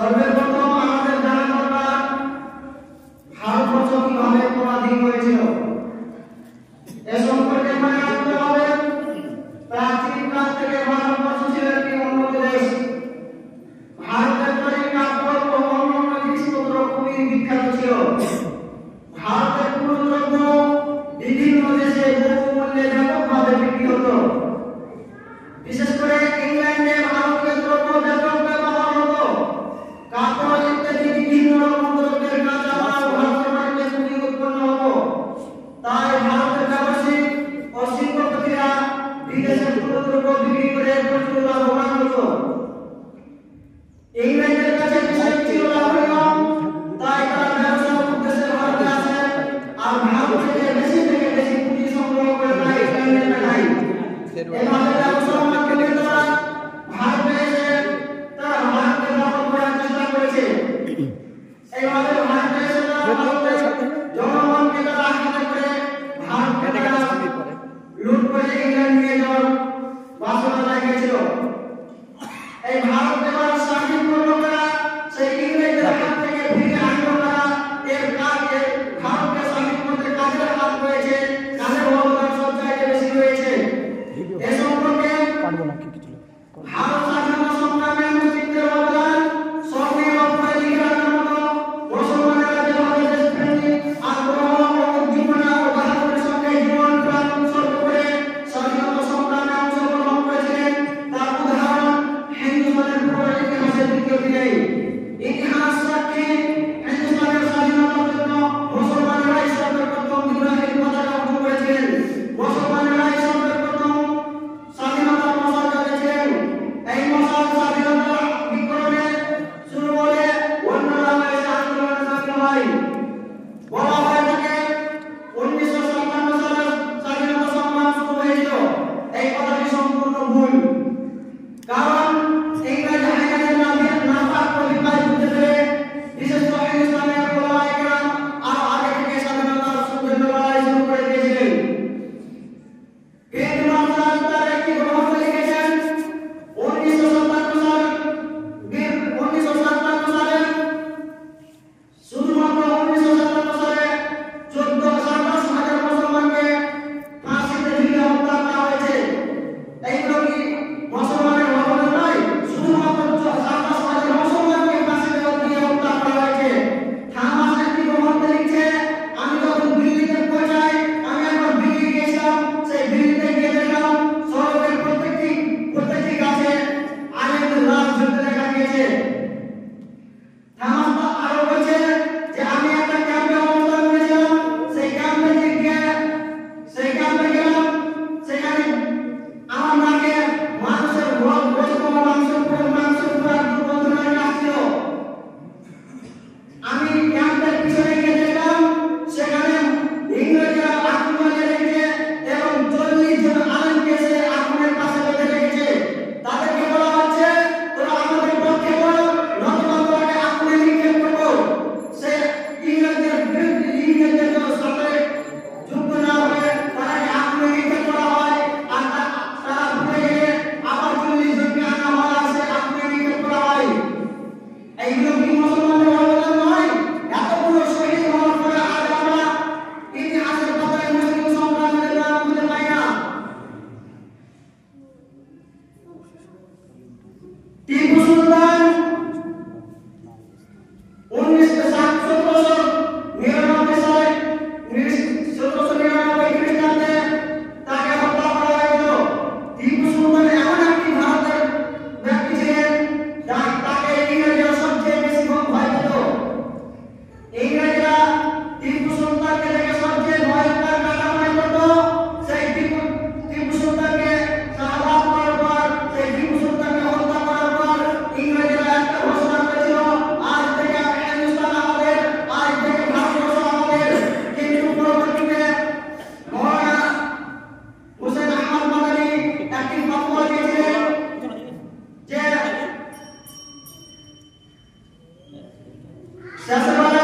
সর্বপ্রথম আমাদের জানা দরকার ভারতবর্ষ কিভাবে পরাধীন হয়েছিল এ সম্পর্কে মনে রাখতে হবে। প্রাচীন কাল থেকে ভারতবর্ষ ছিল একটি উন্নত দেশ। ভারতের তৈরি কাপড় ও অন্যান্য জিনিসপত্র খুবই বিখ্যাত ছিল। ভারতের কোনো দ্রব্য বিভিন্ন দেশে বহুমূল্যে ব্যাপকভাবে বিক্রি হতো। বিশেষ করে ইংল্যান্ডে ভারতীয় দ্রব্য ব্যাপক ব্যবহার হতো। কাপড় ইত্যাদি বিভিন্ন রকম দ্রব্যের কাঁচামাল ভারতের মাটিতে খুবই উৎপন্ন হতো। তাই ভারতের ব্যবসায়িক ও শিল্পপতিরা বিদেশে কোনো দ্রব্য বিক্রি করে প্রচুর লাভবান হতো। ইংল্যান্ডের কাছে বিষয় ছিল লাভনীয়, তাই তারা ব্যবসার উদ্দেশ্যে ভারতে আসে আর ভারত থেকে বেশি পুঁজি সংগ্রহ করে তাই ইংল্যান্ডে পাঠায়। এভাবে ব্যবসার মাধ্যমে তারা ভারতে এসে তারা ভারতকে দখল করার চেষ্টা করেছে। এইভাবে ভারতে এসে তারা ভারতের জনগণকে তারা আঘাত করে ভারতকে তারা লুট করে ইংল্যান্ড নিয়ে যাওয়ার বাসনা লাগিয়েছিল। এই ভারত এবার স্বাধীন করলো কারা? সেই ইংরেজদের হাত থেকে ফিরে আনলো কারা? এর কাজে ভারতকে স্বাধীন করতে কাজের হাত রয়েছে, কাজের অবদান সব জায়গায় বেশি রয়েছে। এ সম্পর্কে ভারত স্বাধীনতা সংগ্রামে মুসলিমদের অবদান স্বর্ণের অক্ষরে লিখে রাখার মতো। মুসলমানেরা যেভাবে দেশপ্রেমী আগ্রহ ও উদ্দীপনা ও বাহাদুরের সঙ্গে জীবন প্রাণ উৎসর্গ করে স্বাধীনতা সংগ্রামে অংশগ্রহণ করেছিলেন তার উদাহরণ হিন্দুস্তানের পুরো ইতিহাসে দ্বিতীয় নেই। ইতিহাস সাক্ষী হিন্দুস্তানের স্বাধীনতার জন্য মুসলমানেরাই সর্বপ্রথম বিদ্রোহের পতাকা উঠে করেছিলেন। মুসলমানেরাই সর্বপ্রথম স্বাধীনতার মশাল জ্বালিয়েছিলেন। এই মশাল স্বাধীনতা বিপ্লবে শুরু হলে অন্যরা এসে আন্দোলনে সামিল হয়। বলা হয় থাকে 1957 সালে স্বাধীনতা সংগ্রাম শুরু হয়েছিল। এই কথাটি সম্পূর্ণ ভুল। কারণ ইংরেজ হাইনাদের নাপাক অধিকার বুঝতে পেরে বিশেষ করে হিন্দুস্তানের ওলামায়ে আরো আগে থেকে স্বাধীনতার জন্য লড়াই শুরু করে দিয়েছিলেন। তার একটি গ্রন্থ লিখেছেন 1957 সালে শুধুমাত্র 1957 সালে 14,000 মুসলমানকে ফাঁসিতে ঝুলিয়ে হত্যা করা হয়েছে। এইগুলো কি মুসলমানের অবদান নয়? শুধুমাত্র 27,000 মুসলমানকে ফাঁসিতে ঝুলিয়ে হত্যা করা হয়েছে। থামাস একটি গ্রন্থ লিখছে, আমি যখন দিল্লিতে পৌঁছাই আমি একবার দিল্লি গিয়েছিলাম। সেই দিল্লিতে গিয়ে দেখলাম সড়কের প্রত্যেকটি গাছে আলেমদের লাশ ঝুলতে দেখা গিয়েছে। থামাস আরো বলছে যে আমি একটা ক্যাম্পে অবস্থান করেছিলাম। সেই ক্যাম্পে গেলাম, সেখানে আমার নাকে মানুষের মাংসের পুরো দুর্গন্ধ নাকে আসছিল। আমি ক্যাম্পের পিছনে গিয়ে দেখলাম সেখানে ইংরেজরা আগুন জ্বালিয়ে রেখেছে এবং 40 জন আলেমকে সে আগুনের পাশে বেঁধে রেখেছে। তাদেরকে বলা হচ্ছে তোরা আমাদের পক্ষে বল, নতুবা তোরাকে আগুনে নিক্ষেপ করবো। সে ইংরেজদের সাথে যুদ্ধ না হয়ে তারাকে আগুনে নিক্ষেপ করা হয় আর তারা ঘুরে গিয়ে আবার 40 জনকে আনা হয় আর সে আগুনে নিক্ষেপ করা হয়। এইগুলো কি মুসলমানদের অবদান নয়? এতগুলো শহীদ হওয়ার পরে আজ আমরা ইতিহাসের পাতায় মুসলিম সংগ্রামীদের নাম খুঁজে পাই না। টিপু সুলতান 1799 সালে খ্রিস্টাব্দে তাকে হত্যা করা হয়েছিল। টিপু সুলতান এমন একটি ভারতের ব্যক্তি ছিলেন তাকে ইংরেজরা সবচেয়ে বেশি ভয় পেত। ইংরেজরা টিপু সুলতানকে দেখে সবচেয়ে ভয়ঙ্কর কাটা মনে করত। সেই টিপু সুলতানকে শাহাদাত করার পর, সেই টিপু সুলতানকে হত্যা করার পর ইংরেজরা একটা ঘোষণা করেছিল, আজ থেকে হিন্দুস্তান আমাদের, আজ থেকে ভারতবর্ষ আমাদের। কিন্তু পরবর্তীতে মৌলানা হুসেন আহমদ মাদানী একটি ফতোয়া দিয়েছিলেন যে শেষবেলা